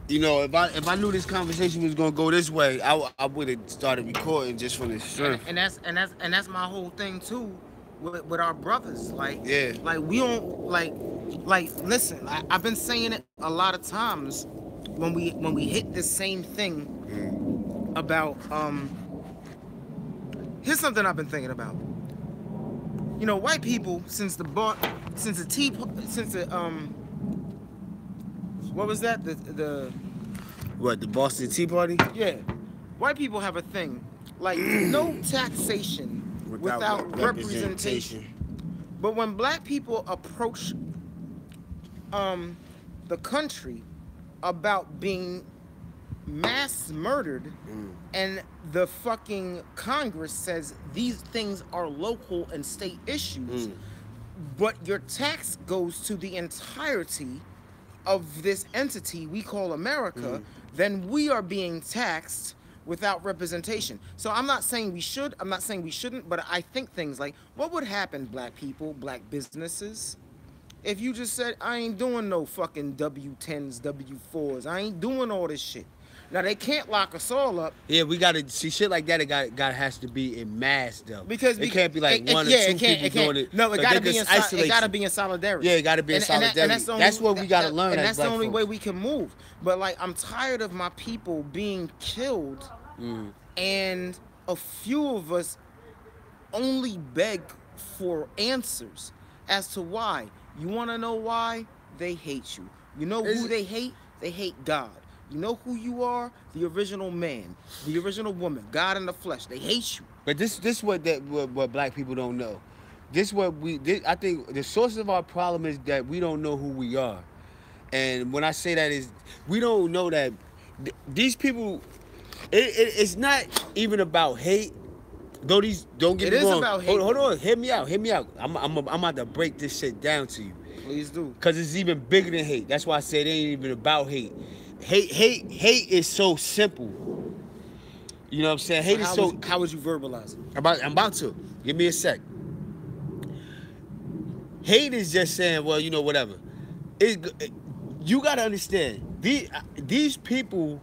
You know, if I knew this conversation was gonna go this way, I would have started recording just from the and, strength. and that's my whole thing too with our brothers. Yeah. Like we don't like listen, I've been saying it a lot of times when we hit this same thing about here's something I've been thinking about. You know, white people since the tea since the what was that, the What, the Boston Tea Party? yeah, white people have a thing like no taxation without representation. But when black people approach the country about being mass murdered, and the fucking Congress says these things are local and state issues, but your tax goes to the entirety of this entity we call America, then we are being taxed without representation. So I'm not saying we should, I'm not saying we shouldn't, but I think things like, what would happen, black people, black businesses, if you just said, I ain't doing no fucking W10s, W4s, I ain't doing all this shit. Now they can't lock us all up. Yeah, we gotta see shit like that. It got has to be in mass though. Because it can't be like one or yeah, two people doing it. No, it gotta be in isolate. it gotta be in solidarity. Yeah, it gotta be in solidarity. That's what we gotta learn. And as that's the black only folks. way we can move. But like, I'm tired of my people being killed, and a few of us only beg for answers as to why. You want to know why? They hate you. You know who they hate? They hate God. You know who you are? The original man, the original woman, God in the flesh. They hate you. But this what black people don't know. I think the source of our problem is that we don't know who we are. And when I say that is, we don't know that these people, it's not even about hate. Though these, don't get me wrong. It is about hate. Hold on, hear me out. I'm about to break this shit down to you. Please do. Cause it's even bigger than hate. That's why I said it ain't even about hate. Hate is so simple. You know what I'm saying? Hate is so. How would you verbalize it? I'm about to. Give me a sec. Hate is just saying, well, you know, whatever. You gotta understand, these people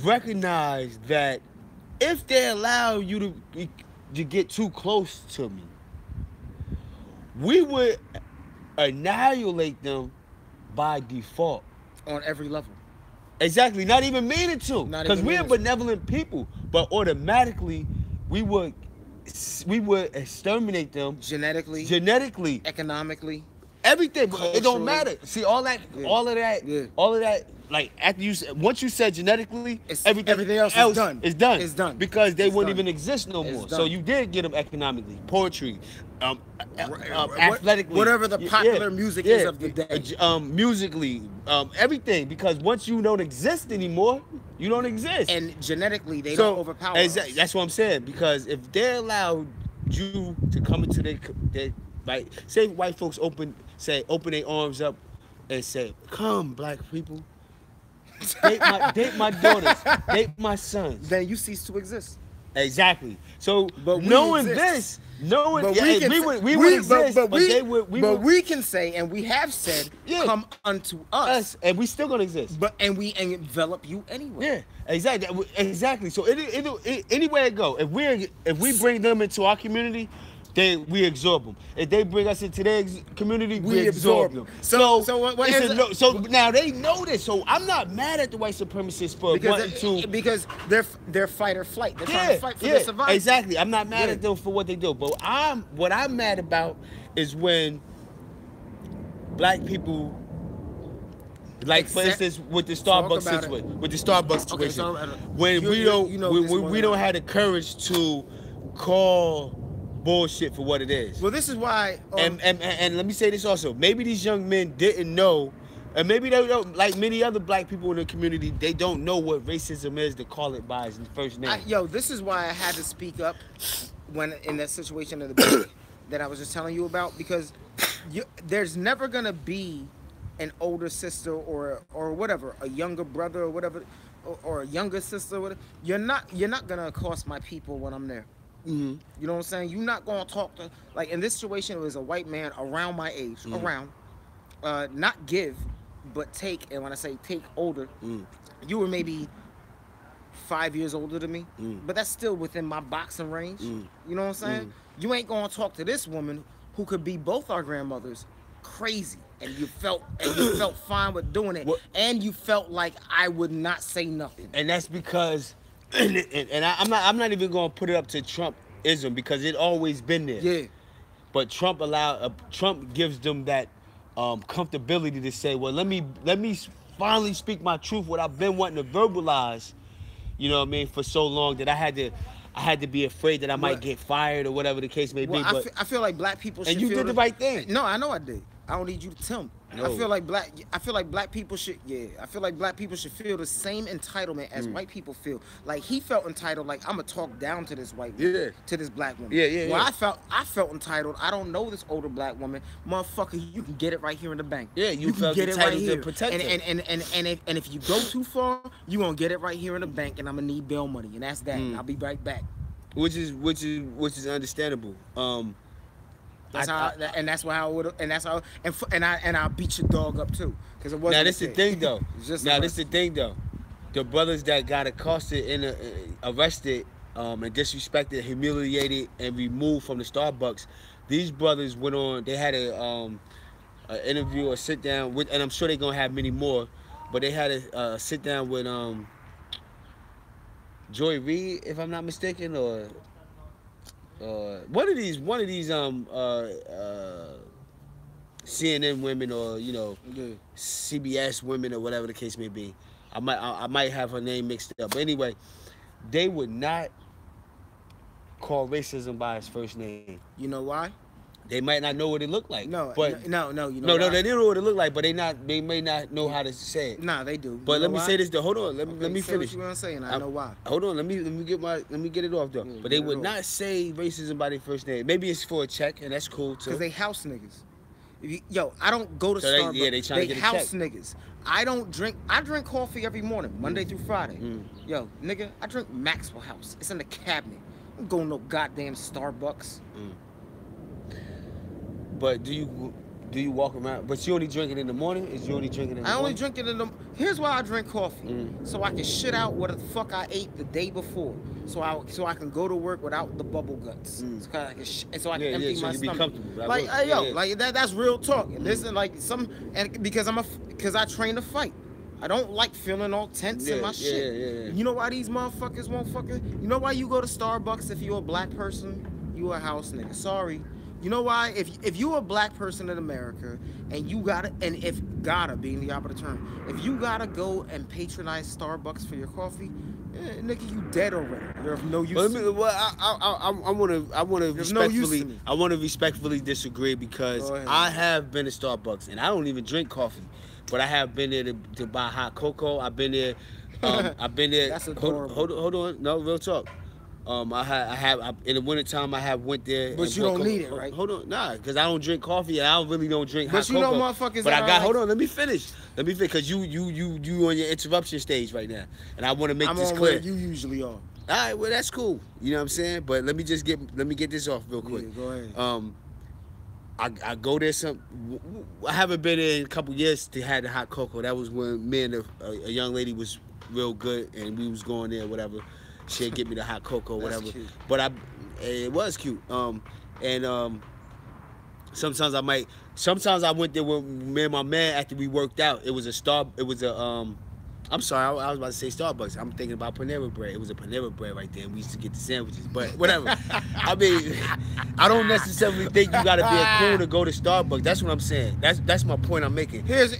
recognize that if they allow you to get too close to me, we would annihilate them by default. On every level. Exactly, not even meaning to. Because we're benevolent people, but automatically we would exterminate them. Genetically. Economically. Everything. It don't matter. See, all of that, like once you said genetically, everything else is done. It's done. Because they wouldn't even exist no more. So you did get them economically, poetry, athletically, whatever the popular music is of the day, musically, everything. Because once you don't exist anymore, you don't exist. And genetically, they don't overpower us. That's what I'm saying. Because if they allowed you to come into their like, say white folks open their arms up and say, "Come, black people, date my daughters, date my sons," then you cease to exist. Exactly. So, but knowing this, we would exist, but we can say, and we have said, come unto us, and we still gonna exist. And we envelop you anyway. Yeah, exactly. So anywhere it go, if we bring them into our community, we absorb them. If they bring us into their community, we absorb them. So now they know this. So I'm not mad at the white supremacists for wanting to, because they're fight or flight. They're trying to fight for their survival. Exactly. I'm not mad at them for what they do. But what I'm mad about is when black people, like for instance with the Starbucks situation, when we don't have the courage to call bullshit for what it is. Well, this is why. And let me say this also. Maybe these young men didn't know, and maybe they don't. Like many other black people in the community, they don't know what racism is to call it by his first name. This is why I had to speak up when in that situation of the bank that I was just telling you about, because there's never gonna be an older sister or whatever, a younger brother or whatever, or a younger sister. Whatever. You're not gonna accost my people when I'm there. Mm-hmm. You know what I'm saying? You're not gonna talk to, like in this situation, it was a white man around my age, not give, but take, and when I say take older, you were maybe 5 years older than me, but that's still within my boxing range. You know what I'm saying? You ain't gonna talk to this woman who could be both our grandmothers crazy, and you felt fine with doing it, and you felt like I would not say nothing. And that's because, I'm not even gonna put it up to Trumpism because it always been there. Yeah. But Trump gives them that comfortability to say, well, let me finally speak my truth, what I've been wanting to verbalize. You know what I mean? For so long that I had to be afraid that I might get fired or whatever the case may be. But I feel like black people should. And you did the right thing. No, I know I did. I don't need you to tell me. No. I feel like black people should. Yeah, I feel like black people should feel the same entitlement as white people feel. Like he felt entitled. Like I'm gonna talk down to this white woman, to this black woman. Well, I felt entitled. I don't know this older black woman, motherfucker. You can get it right here in the bank. Yeah, you can get it right here. To protect and if you go too far, you gonna get it right here in the bank, and I'm gonna need bail money, and that's that. I'll be right back. Which is understandable. That's how I would, and I'll beat your dog up too, because it wasn't. Now this the thing though. The brothers that got accosted and arrested, and disrespected, humiliated, and removed from the Starbucks, these brothers went on. They had an interview or sit down with, and I'm sure they're gonna have many more, but they had a sit down with Joy Reid, if I'm not mistaken, or. One of these CNN women, or CBS women, or whatever the case may be. I might have her name mixed up. But anyway, they would not call racism by its first name. You know why? They might not know what it looked like. No, they didn't know what it looked like, but they may not know how to say it. Nah, they do. But let me say this though. Hold on, let me finish. What you gonna say, and I know why. Hold on, let me get it off though. Yeah, but they would not say racism by their first name. Maybe it's for a check, and that's cool too. Because they house niggas. I don't go to Starbucks. They trying to get a check. House niggas. I drink coffee every morning, Monday through Friday. Yo, nigga, I drink Maxwell House. It's in the cabinet. I'm going no goddamn Starbucks. But do you walk around? But you only drink it in the morning? Is you only drinking it in the morning? I only drink it in the... Here's why I drink coffee. So I can shit out what the fuck I ate the day before. So I can go to work without the bubble guts. So I can empty my stomach. Be comfortable. Like that's real talk. And listen, like because I train to fight. I don't like feeling all tense in my shit. You know why these motherfuckers won't fucking... You know why you go to Starbucks if you're a black person? You a house nigga. Sorry. You know why? If you're a black person in America and you gotta, and if gotta being the opposite term, if you gotta go and patronize Starbucks for your coffee, nigga, you dead already. You're of no use. I want to respectfully disagree because I have been to Starbucks and I don't even drink coffee, but I have been there to buy hot cocoa. I've been there. I've been there. That's adorable. Hold on. No, real talk. I have in the wintertime I have went there. But you don't need it, right? Hold on, nah, because I don't drink coffee and I really don't drink hot cocoa. But you know motherfuckers. But I got, hold on, let me finish, because you on your interruption stage right now, and I want to make this clear. Where you usually are. All right, well that's cool. You know what I'm saying? But let me get this off real quick. Yeah, go ahead. I go there I haven't been there in a couple years to have the hot cocoa. That was when me and a young lady was real good and we was going there, whatever. She'd get me the hot cocoa, whatever. Cute. But it was cute. Sometimes I went there with me and my man after we worked out. I'm sorry, I was about to say Starbucks. I'm thinking about Panera Bread. It was a Panera Bread right there. We used to get the sandwiches, but whatever. I mean, I don't necessarily think you gotta be a coon to go to Starbucks. That's what I'm saying. That's my point I'm making. Here's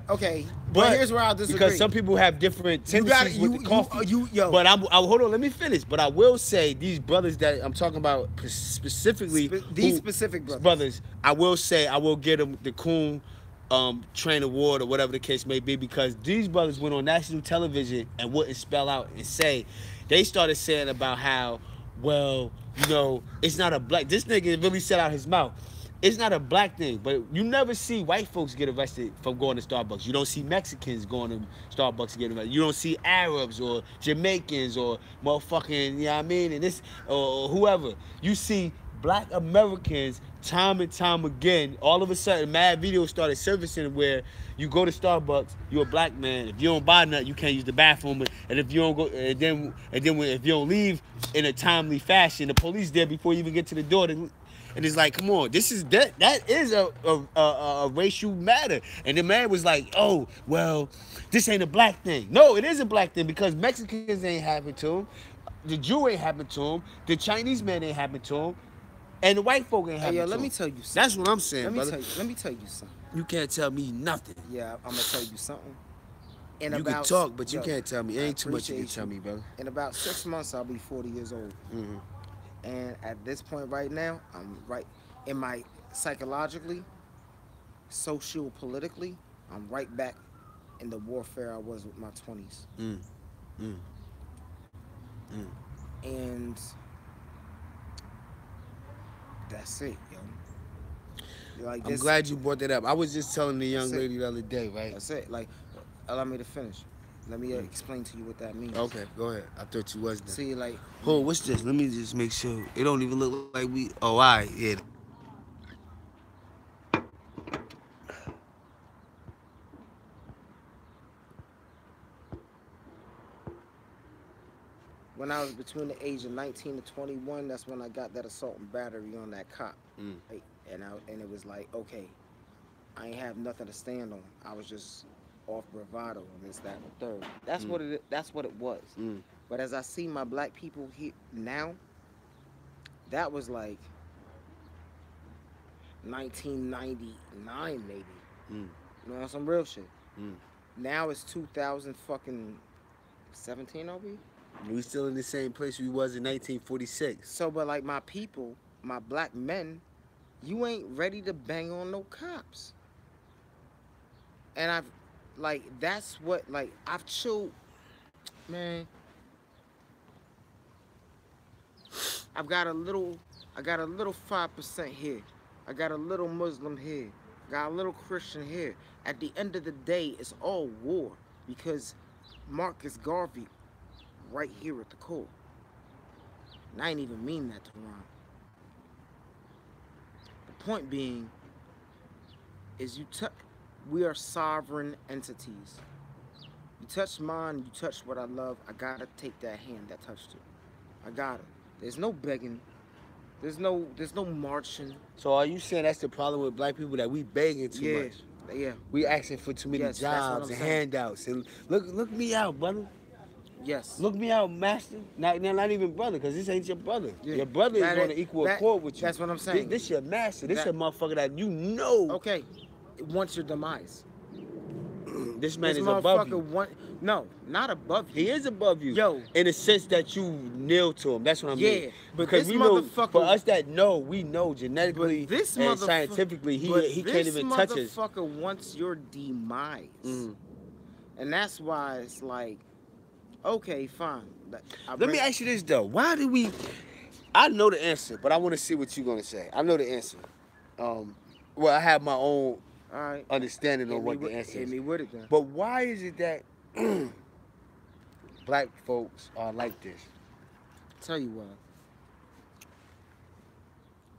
okay. But here's where I'll disagree. Because some people have different tendencies with the coffee. But hold on, let me finish. But I will say these brothers that I'm talking about specifically, these specific brothers, I will say I will give them the Coon Train Award or whatever the case may be, because these brothers went on national television and wouldn't spell out and say. They started saying about how, well, it's not a black. This nigga really said out his mouth. It's not a black thing, but you never see white folks get arrested from going to Starbucks. You don't see Mexicans going to Starbucks and getting arrested. You don't see Arabs or Jamaicans or motherfucking, you know what I mean, and this or whoever. You see black Americans time and time again, all of a sudden, mad videos started surfacing where you go to Starbucks, you're a black man. If you don't buy nothing, you can't use the bathroom. And if you don't go, if you don't leave in a timely fashion, the police there before you even get to the door. And it's like, come on, this is that is a racial matter. And the man was like, oh, well, this ain't a black thing. No, it is a black thing because Mexicans ain't happen to him. The Jew ain't happen to him. The Chinese man ain't happen to him. And the white folk ain't happen to him. Let me tell you something. That's what I'm saying, brother. Let me tell you something. You can't tell me nothing. Yeah, I'm going to tell you something. You can talk, but you can't tell me. Ain't too much you can tell me, brother. In about 6 months, I'll be 40 years old. Mm-hmm. And at this point right now, I'm right in my psychologically, socio-politically, I'm right back in the warfare I was with my 20s. And that's it, yo. Like I'm glad you brought that up. I was just telling the young lady the other day, right? That's it. Like, allow me to finish. Let me explain to you what that means. Okay, go ahead. I thought you was done. See, like... Oh, what's this? Let me just make sure. It don't even look like we... Oh, all right, yeah. When I was between the age of 19 to 21, that's when I got that assault and battery on that cop. Right? And it was like, okay, I ain't have nothing to stand on. I was just off bravado and this, that, and the third. That's what it was. But as I see my black people here now, that was like 1999 maybe. You know, on some real shit. Now it's 2017, are we? We still in the same place we was in 1946. So, but like my people, my black men, you ain't ready to bang on no cops. And I've, like, that's what, like, I've chilled, man. I got a little 5% here. I got a little Muslim here. Got a little Christian here. At the end of the day, it's all war because Marcus Garvey right here at the core. And I ain't even mean that to rhyme. The point being is we are sovereign entities. You touch mine, you touch what I love, I gotta take that hand that touched it. I got it. There's no begging. There's no marching. So are you saying that's the problem with black people, that we begging too much? Yeah. We asking for too many jobs and handouts. And look me out, brother. Yes. Look me out, master. Not even brother, because this ain't your brother. Yeah. Your brother is on an equal accord with you. That's what I'm saying. This your master. This a motherfucker that you know. Okay. Wants your demise. This man is above you. No, not above you. He is above you. Yo. In the sense that you kneel to him. That's what I mean. Yeah, but because this we know, motherfucker... for us that know, we know genetically and scientifically, he can't even touch us. This motherfucker wants your demise. And that's why it's like, okay, fine. Let me ask you this, though. Why do we... I know the answer, but I want to see what you're going to say. I know the answer. Well, I have my own understanding on what the answer is. Hit me with it, then. But why is it that black folks are like this? Tell you what.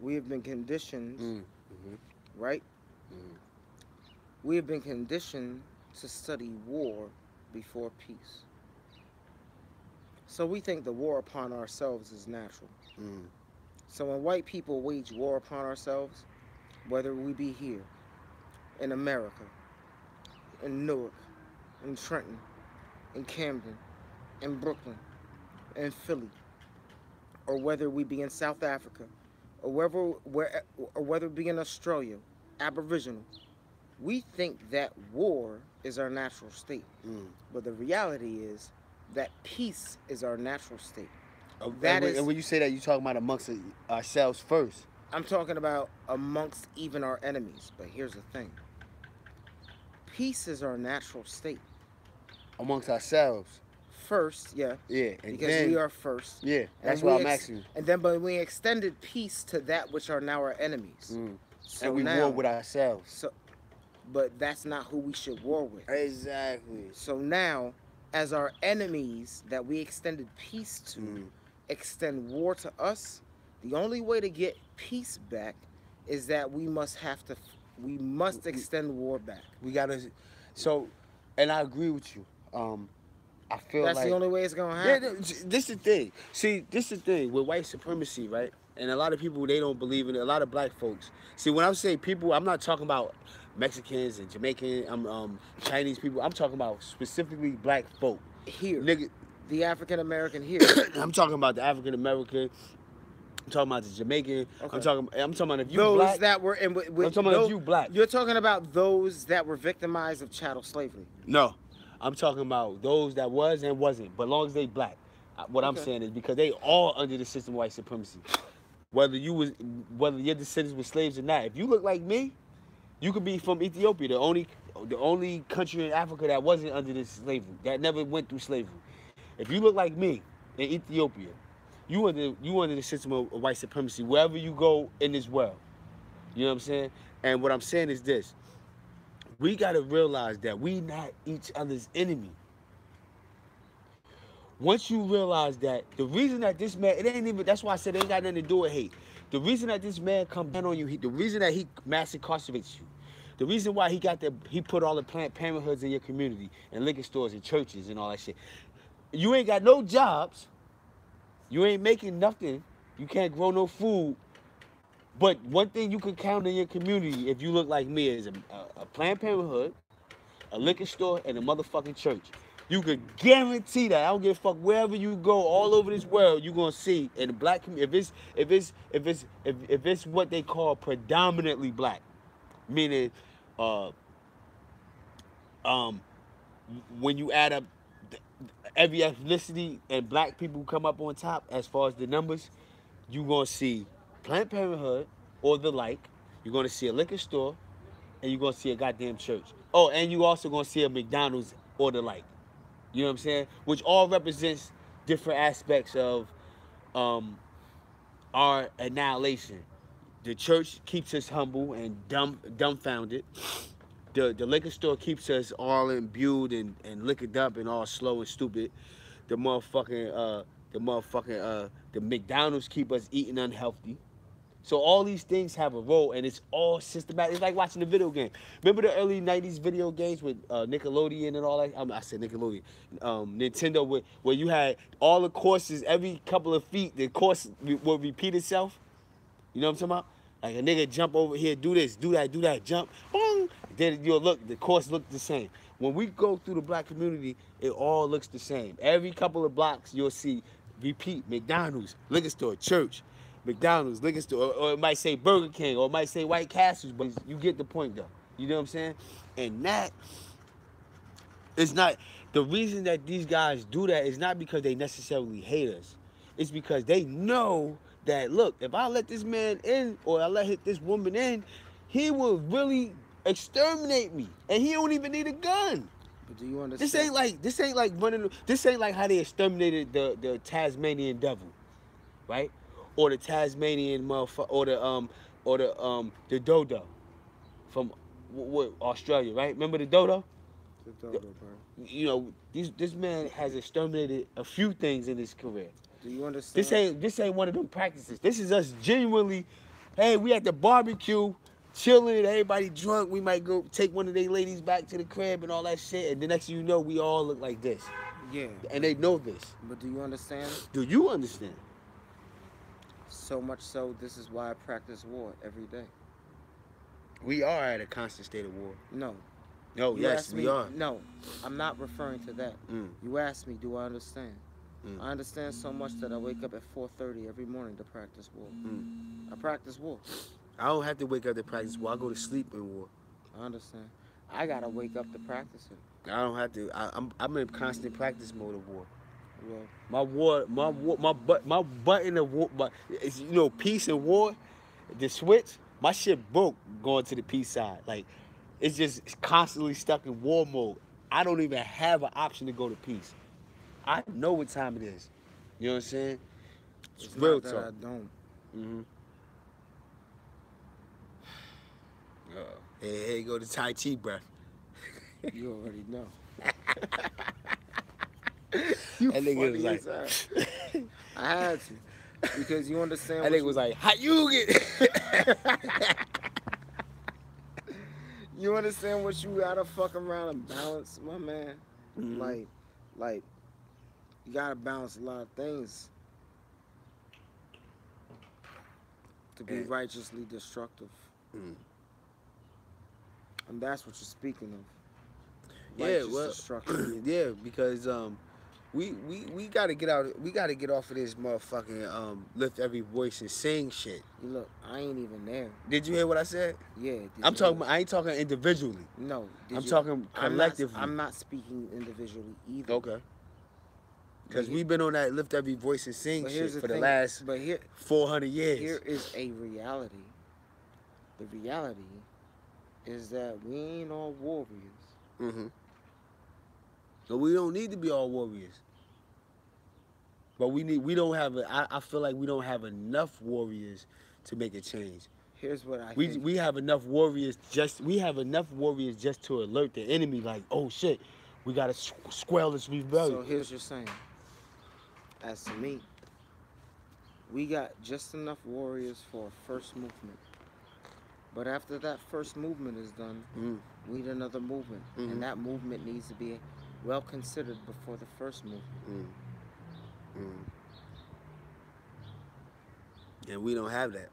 We have been conditioned, right? We have been conditioned to study war before peace. So we think the war upon ourselves is natural. So when white people wage war upon ourselves, whether we be here, in America, in Newark, in Trenton, in Camden, in Brooklyn, in Philly, or whether we be in South Africa, or whether we be in Australia, Aboriginal, we think that war is our natural state. But the reality is that peace is our natural state. And when you say that, you're talking about amongst ourselves first. I'm talking about amongst even our enemies. But here's the thing. Peace is our natural state. Amongst ourselves? First, yeah. Yeah. Because then, we are first. Yeah, that's why I'm asking you. And then, but we extended peace to that which are now our enemies. So and we war with ourselves. So, but that's not who we should war with. Exactly. So now, as our enemies that we extended peace to extend war to us, the only way to get peace back is that we must extend war back. We gotta. So, and I agree with you. I feel That's the like only way it's gonna yeah, happen. this the thing. See, this the thing with white supremacy, right? And a lot of people they don't believe in it. A lot of black folks. See, when I'm saying people, I'm not talking about Mexicans and Jamaican, Chinese people. I'm talking about specifically black folk. Here, Nigga, the African American here. I'm talking about the African American. I'm talking about the Jamaican. Okay. I'm talking about if you Those black. that were in. I'm talking about if you black. You're talking about those that were victimized of chattel slavery. No, I'm talking about those that was and wasn't, but long as they black. What I'm Okay. saying is because they all under the system of white supremacy. Whether your descendants were slaves or not. If you look like me, you could be from Ethiopia, the only country in Africa that wasn't under this slavery, that never went through slavery. If you look like me in Ethiopia, you under the system of white supremacy wherever you go in this world. You know what I'm saying? And what I'm saying is this: we gotta realize that we not each other's enemy. Once you realize that the reason that this man, it ain't even, that's why I said it ain't got nothing to do with hate. The reason that this man come down on you, the reason that he mass incarcerates you, the reason why he put all the Planned Parenthoods in your community and liquor stores and churches and all that shit. You ain't got no jobs. You ain't making nothing. You can't grow no food. But one thing you can count in your community, if you look like me, is a Planned Parenthood, a liquor store, and a motherfucking church. You could guarantee that. I don't give a fuck wherever you go, all over this world, you're gonna see in the black community. If it's what they call predominantly black, meaning, uh, um, when you add up every ethnicity and black people come up on top as far as the numbers, you gonna see Planned Parenthood or the like. You're gonna see a liquor store, and you're gonna see a goddamn church. Oh, and you also gonna see a McDonald's or the like. You know what I'm saying? Which all represents different aspects of our annihilation. The church keeps us humble and dumbfounded. The liquor store keeps us all imbued and liquored up and all slow and stupid. The McDonald's keep us eating unhealthy. So all these things have a role, and it's all systematic. It's like watching a video game. Remember the early '90s video games with Nickelodeon and all that? I said Nickelodeon, Nintendo, where you had all the courses every couple of feet. The course will repeat itself. You know what I'm talking about? Like a nigga jump over here, do this, do that, jump, boom. Then you'll look. The course looks the same. When we go through the black community, it all looks the same. Every couple of blocks, you'll see repeat McDonald's, liquor store, church. McDonald's, liquor store, or it might say Burger King, or it might say White Castles, but you get the point though. You know what I'm saying? And that is not, the reason that these guys do that is not because they necessarily hate us. It's because they know that, look, if I let this man in or I let this woman in, he will really exterminate me. And he don't even need a gun. But do you understand? This ain't like how they exterminated the Tasmanian devil, right? Or the Tasmanian motherfucker, or the dodo from Australia, right? Remember the dodo? The dodo, bro. You know, this man has exterminated a few things in his career. Do you understand? This ain't one of them practices. This is us genuinely. Hey, we at the barbecue, chilling, everybody drunk. We might go take one of their ladies back to the crib and all that shit. And the next thing you know, we all look like this. Yeah. And they know this. But do you understand? Do you understand? So much so, this is why I practice war every day. We are at a constant state of war. No. No, yes, we are. No, I'm not referring to that. You asked me, do I understand? I understand so much that I wake up at 4:30 every morning to practice war. I practice war. I don't have to wake up to practice war. I go to sleep in war. I understand. I gotta wake up to practice it. I don't have to. I'm in constant practice mode of war. Well, My button of war, it's, you know, peace and war, the switch, my shit broke going to the peace side. Like, it's constantly stuck in war mode. I don't even have an option to go to peace. I know what time it is. You know what I'm saying? it's real not that talk. I don't. Hey, go to Tai Chi breath. You already know. That nigga was like, I had to. Because you understand. I think it was like, how you get? You understand what you gotta fuck around and balance, my man. Mm-hmm. Like, you gotta balance a lot of things to be righteously destructive. And that's what you're speaking of. Righteous destruction. Yeah, because we gotta get out. We gotta get off of this motherfucking lift every voice and sing shit. Look, I ain't even there. Did you hear what I said? Yeah. I'm talking. I ain't talking individually. No. I'm talking collectively. I'm not speaking individually either. Okay. Because we've been on that lift every voice and sing shit for the last 400 years. Here is a reality. The reality is that we ain't all warriors. Mm-hmm. So we don't need to be all warriors. But I feel like we don't have enough warriors to make a change. Here's what I think. We have enough warriors just to alert the enemy, like, oh shit, we gotta square this rebellion. So here's your saying. As to me, we got just enough warriors for a first movement. But after that first movement is done, we need another movement. And that movement needs to be well considered before the first movement. And we don't have that.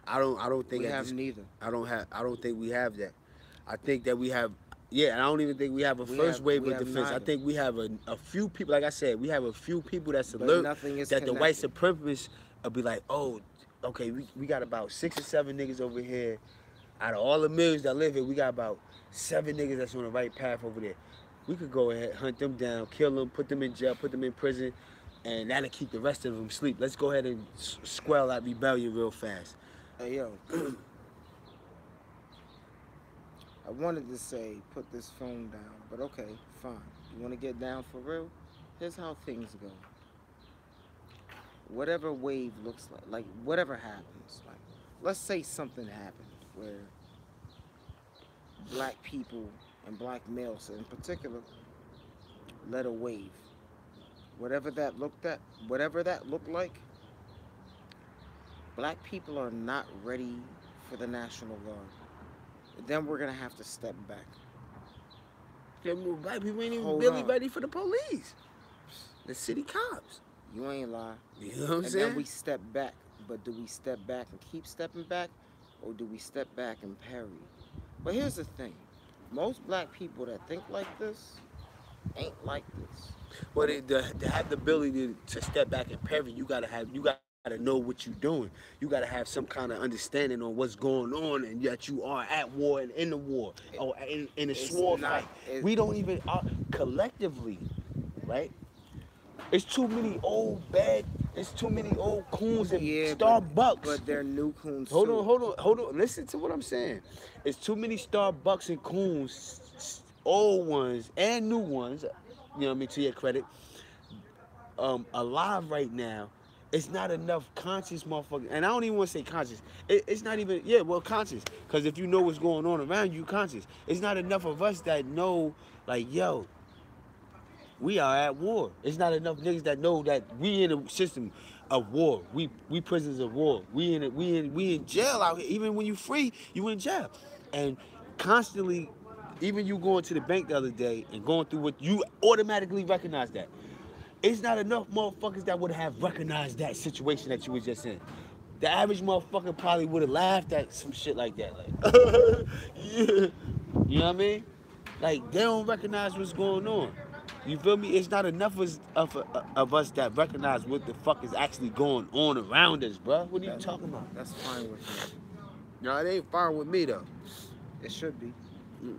I don't think we have neither. I don't think we have that. I think that we have. Yeah, I don't even think we have a first wave of defense. I think we have a few people, like I said, we have a few people that's alert that the white supremacists will be like, oh, okay, we got about 6 or 7 niggas over here. Out of all the millions that live here, we got about 7 niggas that's on the right path over there. We could go ahead, hunt them down, kill them, put them in jail, put them in prison, and that'll keep the rest of them asleep. Let's go ahead and squell that rebellion real fast. Hey, yo. I wanted to say, put this phone down, but okay, fine. You want to get down for real? Here's how things go. Whatever wave looks like whatever happens, like, let's say something happened where black people and black males in particular led a wave. Whatever that looked like, black people are not ready for the National Guard. Then we're gonna have to step back. Yeah, black people ain't even really ready for the police. The city cops. You ain't lie. You know what I'm saying? And then we step back. But do we step back and keep stepping back? Or do we step back and parry? But here's the thing. Most black people that think like this ain't like this. Well, to have the ability to step back and parry, you gotta know what you're doing. You gotta have some kind of understanding on what's going on, and that you are at war and in the war, or in a sword fight. We don't even collectively, right? It's too many old coons and Starbucks. But they're new coons. Hold on. Listen to what I'm saying. It's too many Starbucks and coons, old ones and new ones. You know what I mean? To your credit, alive right now. It's not enough conscious motherfuckers, and I don't even want to say conscious. It's not even conscious. Because if you know what's going on around you, conscious. It's not enough of us that know, like, yo, we are at war. It's not enough niggas that know that we in a system of war. We prisoners of war. We in jail out here. Even when you free, you in jail. And constantly, even you going to the bank the other day and going through what you automatically recognize that. It's not enough motherfuckers that would have recognized that situation that you was just in. The average motherfucker probably would have laughed at some shit like that. Like, yeah. You know what I mean? Like, they don't recognize what's going on. You feel me? It's not enough of us that recognize what the fuck is actually going on around us, bro. What are you talking about? That's fine with me. No, it ain't fine with me, though. It should be. You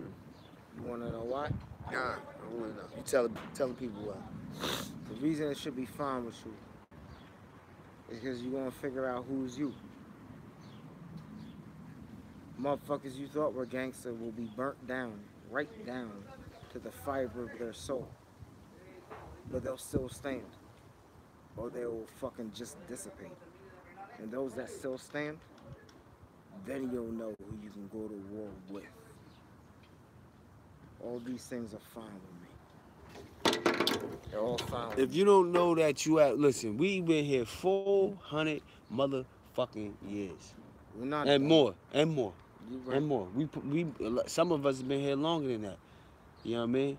want to know why? Nah, I don't want to know. You telling people why. The reason it should be fine with you is because you're going to figure out who's you. Motherfuckers you thought were gangster will be burnt down, right down to the fiber of their soul. But they'll still stand. Or they will fucking just dissipate. And those that still stand, then you'll know who you can go to war with. All these things are fine with me. They're all found. If you don't know that you have, listen, we been here 400 motherfucking years. We're not And done. more, and more, You right. and more. Some of us have been here longer than that. You know what I mean?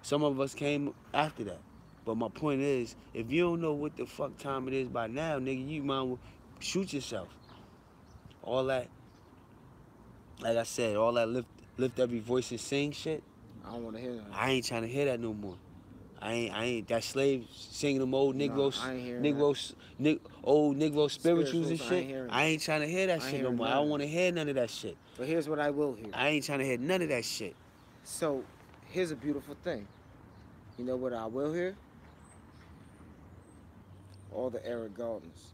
Some of us came after that. But my point is, if you don't know what the fuck time it is by now, nigga, you might well shoot yourself. All that, like I said, all that lift every voice and sing shit. I don't want to hear that. I ain't trying to hear that no more. I ain't that slave singing them old Negro, I ain't hearing old Negro spirituals and I ain't shit. hearing I ain't trying to hear that I ain't shit no hearing more. I none don't of want to hear none of that shit. But here's what I will hear. I ain't trying to hear none of that shit. So, here's a beautiful thing. You know what I will hear? All the Eric Gardners.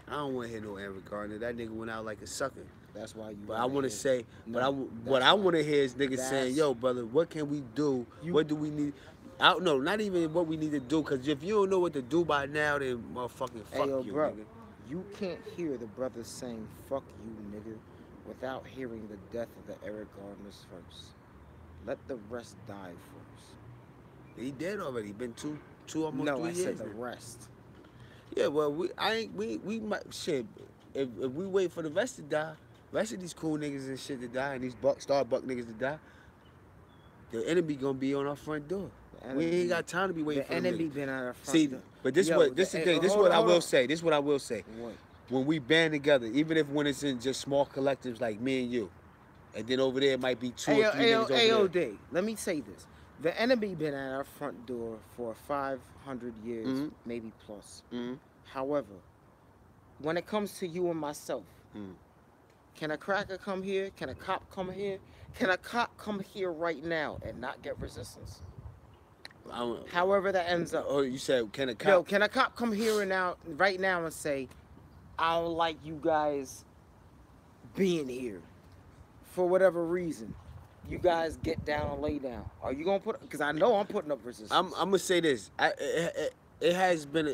I don't want to hear no Eric Gardner. That nigga went out like a sucker. That's why you. But I want to say, No, what I want to hear is niggas saying, that's- "Yo, brother, what can we do? What do we need?" I don't know, not even what we need to do. Cause if you don't know what to do by now, then motherfucking fuck Hey, yo, you, bro, nigga. you can't hear the brothers saying "fuck you, nigga," without hearing the death of the Eric Gardners first. Let the rest die first. He dead already. Been almost No, 3 I years. said the now. rest. Yeah, well, we might shit. If we wait for the rest to die, rest of these cool niggas and shit to die, and these Starbuck niggas to die, the enemy gonna be on our front door. We ain't got time to be waiting The for them enemy niggas. been at our front See, door. but this Yo, what this the thing. This hold what I on, will hold on. say. This what I will say. What? When we band together, even if when it's in just small collectives like me and you, and then over there it might be two or three niggas over there. AOD, let me say this. The enemy been at our front door for 500 years, Mhm. maybe plus. Mm-hmm. However, when it comes to you and myself, can a cracker come here? Can a cop come here? Can a cop come here right now and not get resistance? However that ends up. Oh, you said can a cop? Yo, can a cop come here and now, right now, and say, I don't like you guys being here for whatever reason? You guys get down and lay down. Are you gonna put? Because I know I'm putting up resistance. I'm gonna say this. It has been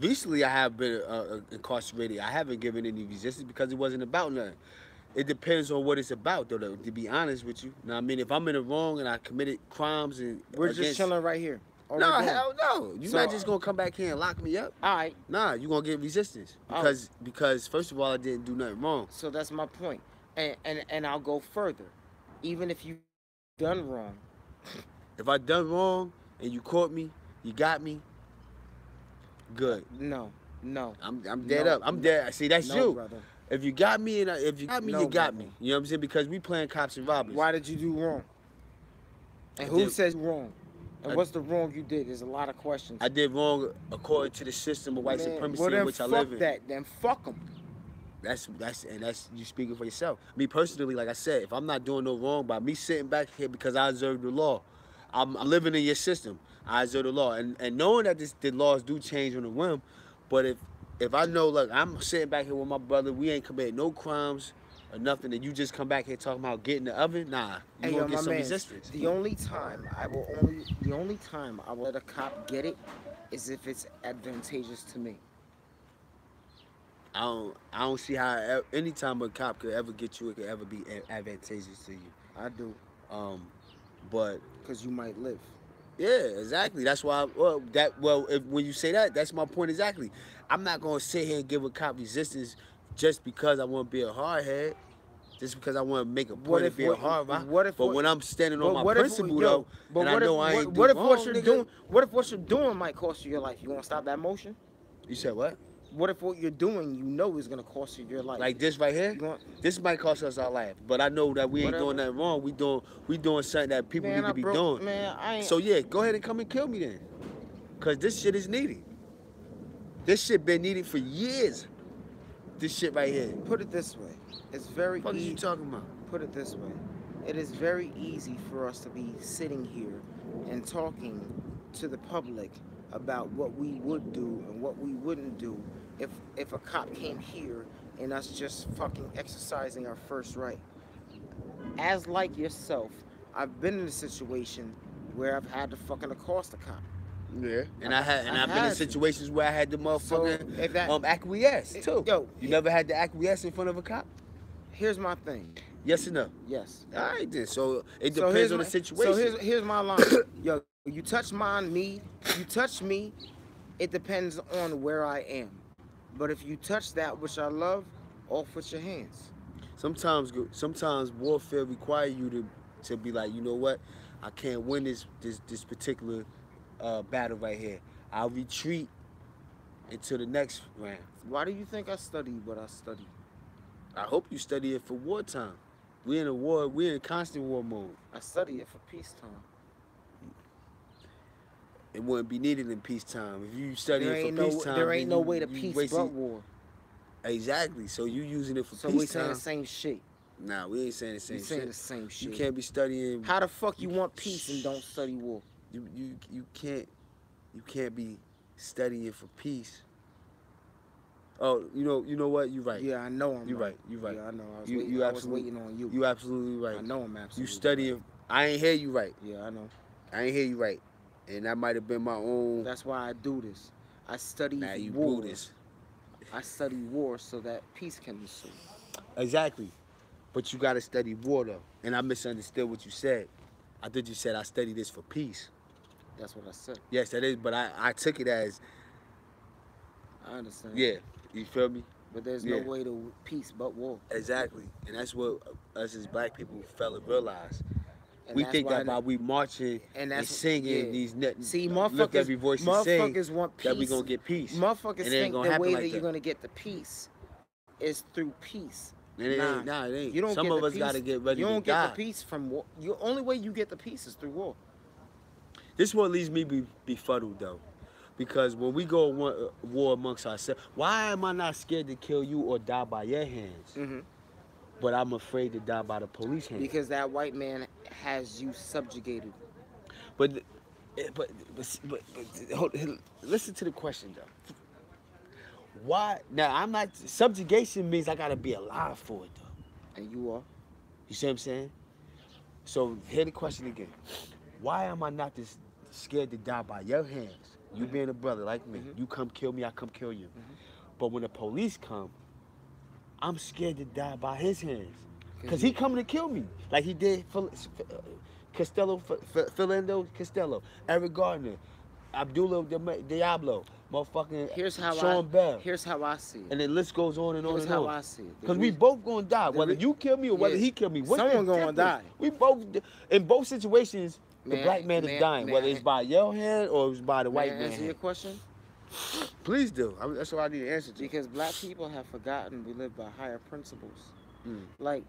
recently. I have been incarcerated. I haven't given any resistance because it wasn't about nothing. It depends on what it's about, though. To be honest with you, now I mean, if I'm in the wrong and I committed crimes and We're just chilling right here. All No, we're doing. hell no. You're So- not just gonna come back here and lock me up. All right. Nah, you gonna get resistance because first of all, I didn't do nothing wrong. So that's my point. And I'll go further. Even if you done wrong, If I done wrong and you caught me, you got me. Good. no. I'm dead No, up. I'm dead. See, that's no, you. brother. If you got me and if you got me, No, you got brother. me. You know what I'm saying? Because we playing cops and robbers. Why did you do wrong? And I who did- says wrong? And I- what's the wrong you did? There's a lot of questions. I did wrong according to the system of white Man, supremacy well, in then which I fuck live in. that. Then fuck them. That's you speaking for yourself. Me personally, like I said, if I'm not doing no wrong by me sitting back here because I observe the law, I'm living in your system. I observe the law, and knowing that the laws do change on a whim, but if I know, look, I'm sitting back here with my brother, we ain't committed no crimes or nothing, and you just come back here talking about getting the oven, nah, you Hey, gonna yo, get my some man. resistance. The only time I will let a cop get it is if it's advantageous to me. I don't see how any time a cop could ever get you, it could ever be advantageous to you. I do, But because you might live. yeah, exactly. That's why. When you say that, that's my point exactly. I'm not gonna sit here and give a cop resistance just because I want to be a hardhead, just because I want to make a point of being a hard rock. But when I'm standing on my principle, though, and I know I ain't do what if wrong, what you're nigga. doing? What if what you're doing might cost you your life? You want to stop that motion? You said what? What if what you're doing you know is gonna cost you your life? Like this right here? You want- This might cost us our life, but I know that we ain't Whatever. doing nothing wrong. We doing something that people Man, need to be I broke, doing. Man, I ain't. So yeah, go ahead and come and kill me then, cause this shit is needed. This shit been needed for years. This shit right here. Put it this way. It's very What are you easy. talking about? Put it this way. It is very easy for us to be sitting here and talking to the public about what we would do and what we wouldn't do if a cop came here and us just fucking exercising our first right. As like yourself, I've been in a situation where I've had to fucking accost a cop. Yeah, and I've been in had to. situations where I had to So, motherfucking if that- acquiesce too. Yo, you never had to acquiesce in front of a cop? Here's my thing. Yes or no? Yes. All right then. So it depends on the situation. So here's my line. Yo, you touch you touch me, it depends on where I am. But if you touch that which I love, off with your hands. Sometimes warfare require you to be like, you know what, I can't win this particular battle right here. I'll retreat until the next round. Why do you think I study what I study? I hope you study it for wartime. We're in a war. We're in constant war mode. I study it for peacetime. It wouldn't be needed in peacetime. If you study it for peacetime, there ain't no way to peace but war. Exactly. So you using it for peacetime. So we saying the same shit. Nah, we ain't saying the same shit. We saying the same shit. You can't be studying. How the fuck you want peace and don't study war? You can't be studying for peace. Oh, you know what? You're right. Yeah, I know You're right. You're right. Yeah, I know. I was waiting on you. You absolutely right. I know I'm absolutely. You studying. Right. I ain't hear you right. Yeah, I know. I ain't hear you right, and that might have been my own. That's why I do this. I study now you war. do this. I study war so that peace can ensue. Exactly, but you gotta study war though, and I misunderstood what you said. I thought you said I study this for peace. That's what I said. Yes, that is, but I took it as. I understand. Yeah, you feel me? But there's no way to peace but war. Exactly, and that's what us as black people fail to realize. We think that by we marching and singing these lift every voice and sing, want peace. that we gonna get peace. Motherfuckers think the way that you're gonna get the peace is through peace. And it ain't. Nah, it ain't. You don't Some of us gotta get ready to die. You don't get the peace from war. The only way you get the peace is through war. This one leaves me befuddled though, because when we go war amongst ourselves, why am I not scared to kill you or die by your hands? Mm-hmm. But I'm afraid to die by the police hands. Because that white man has you subjugated. But hold, listen to the question though. Why? Now I'm not. Subjugation means I gotta be alive for it though. And you are. You see what I'm saying? So hear the question again. Why am I not this scared to die by your hands? You being a brother like me, you come kill me, I come kill you. But when the police come, I'm scared to die by his hands, cause he coming to kill me, like he did for Philando Costello, Eric Gardner, Abdullah Diablo, motherfucking Sean Bell. Here's how I see it. And the list goes on and on and on. Here's how I see it. Cause we both gonna die, whether you kill me or whether he kill me. Someone gonna die. We both, in both situations, the black man is dying, whether it's by your hand or it's by the white man. Answer your question. Please do. That's what I need to answer to. Because black people have forgotten we live by higher principles. Like,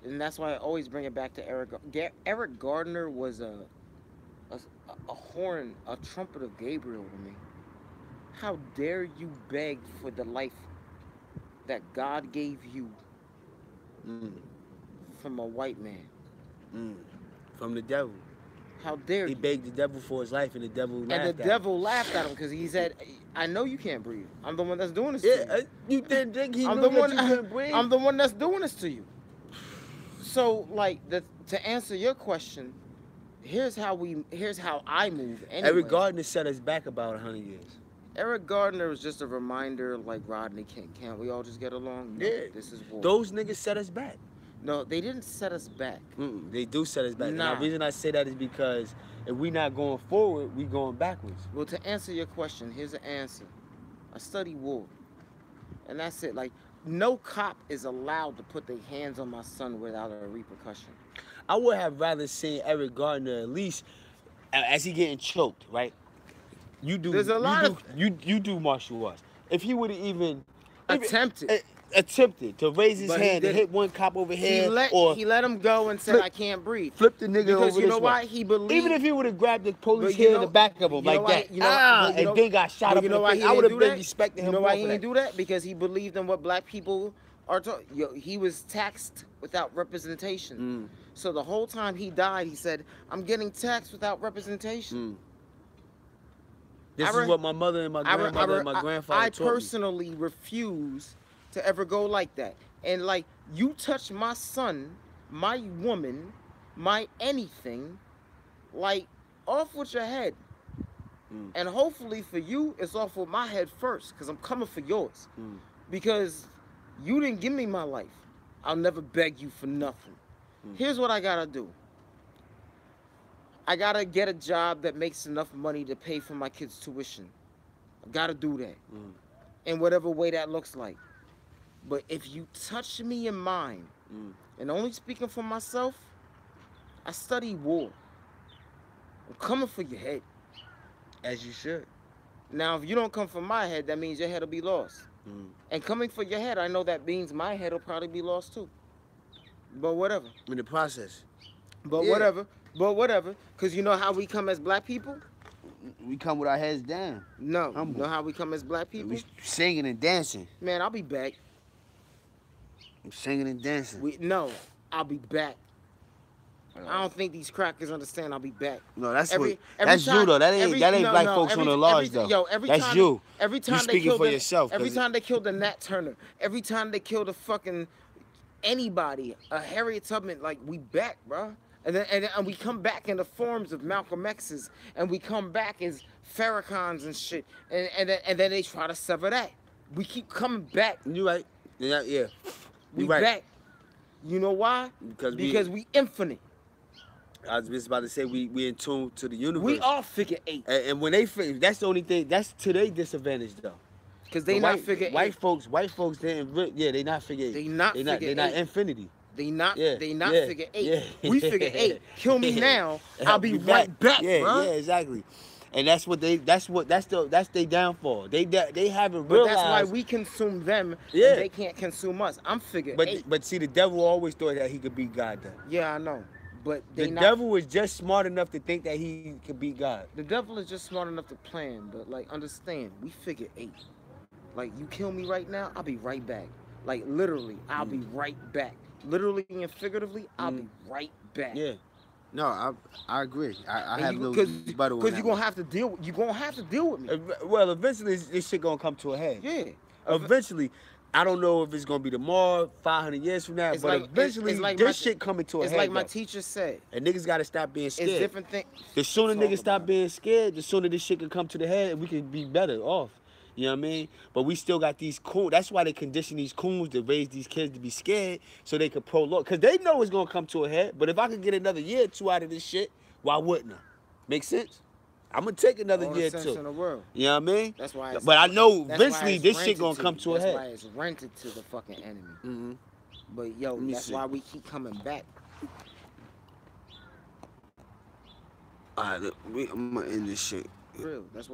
and that's why I always bring it back to Eric. Eric Gardner was a horn, a trumpet of Gabriel to me. How dare you beg for the life that God gave you from a white man? From the devil. How dare he begged the devil for his life, and the devil laughed at him. And the devil laughed at him because he said, I know you can't breathe. I'm the one that's doing this to you. You didn't think he knew that you couldn't breathe? I'm the one that's doing this to you. So, like, to answer your question, here's how I move anyway. Eric Gardner set us back about 100 years. Eric Gardner was just a reminder, like Rodney King. Can't we all just get along? No, this is war. Those niggas set us back. No, they didn't set us back. They do set us back. Nah. And the reason I say that is because if we not going forward, we going backwards. Well, to answer your question, here's the answer. I study war. And that's it. Like, no cop is allowed to put their hands on my son without a repercussion. I would have rather seen Eric Gardner at least as he getting choked, right? You do. There's a lot of you do martial arts. If he would have even attempted to raise his hand and hit one cop over here, he let him go and said, "I can't breathe." Flip the nigga over this way. Because you know why? He believed. Even if he would have grabbed the police head in the back of him like that, and then got shot up in the face, I would have been respecting him. You know why he didn't do that? Because he believed in what black people are taught. He was taxed without representation. So the whole time he died, he said, "I'm getting taxed without representation." This is what my mother and my grandmother and my grandfather taught me. I personally refuse to ever go like that. And like, you touch my son, my woman, my anything, like, off with your head. And hopefully for you, it's off with my head first, because I'm coming for yours. Because you didn't give me my life. I'll never beg you for nothing. Here's what I gotta do. I gotta get a job that makes enough money to pay for my kids' tuition. I gotta do that. In whatever way that looks like. But if you touch me in mind, and only speaking for myself, I study war. I'm coming for your head. As you should. Now, if you don't come for my head, that means your head will be lost. And coming for your head, I know that means my head will probably be lost too. But whatever. In the process. But whatever. But whatever. Because you know how we come as black people? We come with our heads down. No. You know how we come as black people? We singing and dancing. Man, I'll be back. I'm singing and dancing. No, I'll be back. I don't think these crackers understand I'll be back. No, that's you though. That ain't black folks on the large though. That's you. Every time you speaking for yourself. Every time they killed the Nat Turner, every time they killed a fucking anybody, a Harriet Tubman, like we back, bro. And we come back in the forms of Malcolm X's, and we come back as Farrakhan's and shit, and then they try to sever that. We keep coming back. You right? Yeah. We back. You know why? Because we infinite. I was just about to say we in tune to the universe. We all figure 8. And when they figure, that's the only thing. That's to their disadvantage though. Because they not figure 8. White folks didn't. Yeah, they not figure 8. They not infinity. They not figure 8. Yeah. We figure 8. Kill me now. I'll be right back, bro. Yeah, exactly. And that's they downfall. They haven't realized. But that's why we consume them. Yeah. And they can't consume us. I'm figure 8. But see, the devil always thought that he could beat God though. Yeah, I know. But the devil was just smart enough to think that he could beat God. The devil is just smart enough to plan, but like understand, we figure 8. Like you kill me right now, I'll be right back. Like literally, I'll be right back. Literally and figuratively, I'll be right back. Yeah. No, I agree. I have no rebuttal. Because you're gonna have to deal with me. Well, eventually this shit gonna come to a head. Yeah. Eventually. I don't know if it's gonna be tomorrow, 500 years from now, but eventually this shit coming to a head. It's like my teacher said. And niggas gotta stop being scared. It's different things. The sooner niggas stop being scared, the sooner this shit can come to the head and we can be better off. You know what I mean? But we still got these coons. That's why they condition these coons to raise these kids to be scared so they can prolong. Because they know it's gonna come to a head. But if I could get another year or 2 out of this shit, why wouldn't I? Make sense? I'm gonna take another year or 2. In the world. You know what I mean? That's why. But I know eventually this shit gonna come to a head. That's why it's rented to the fucking enemy. But yo, that's why we keep coming back. Alright, I'm gonna end this shit. Real. That's why.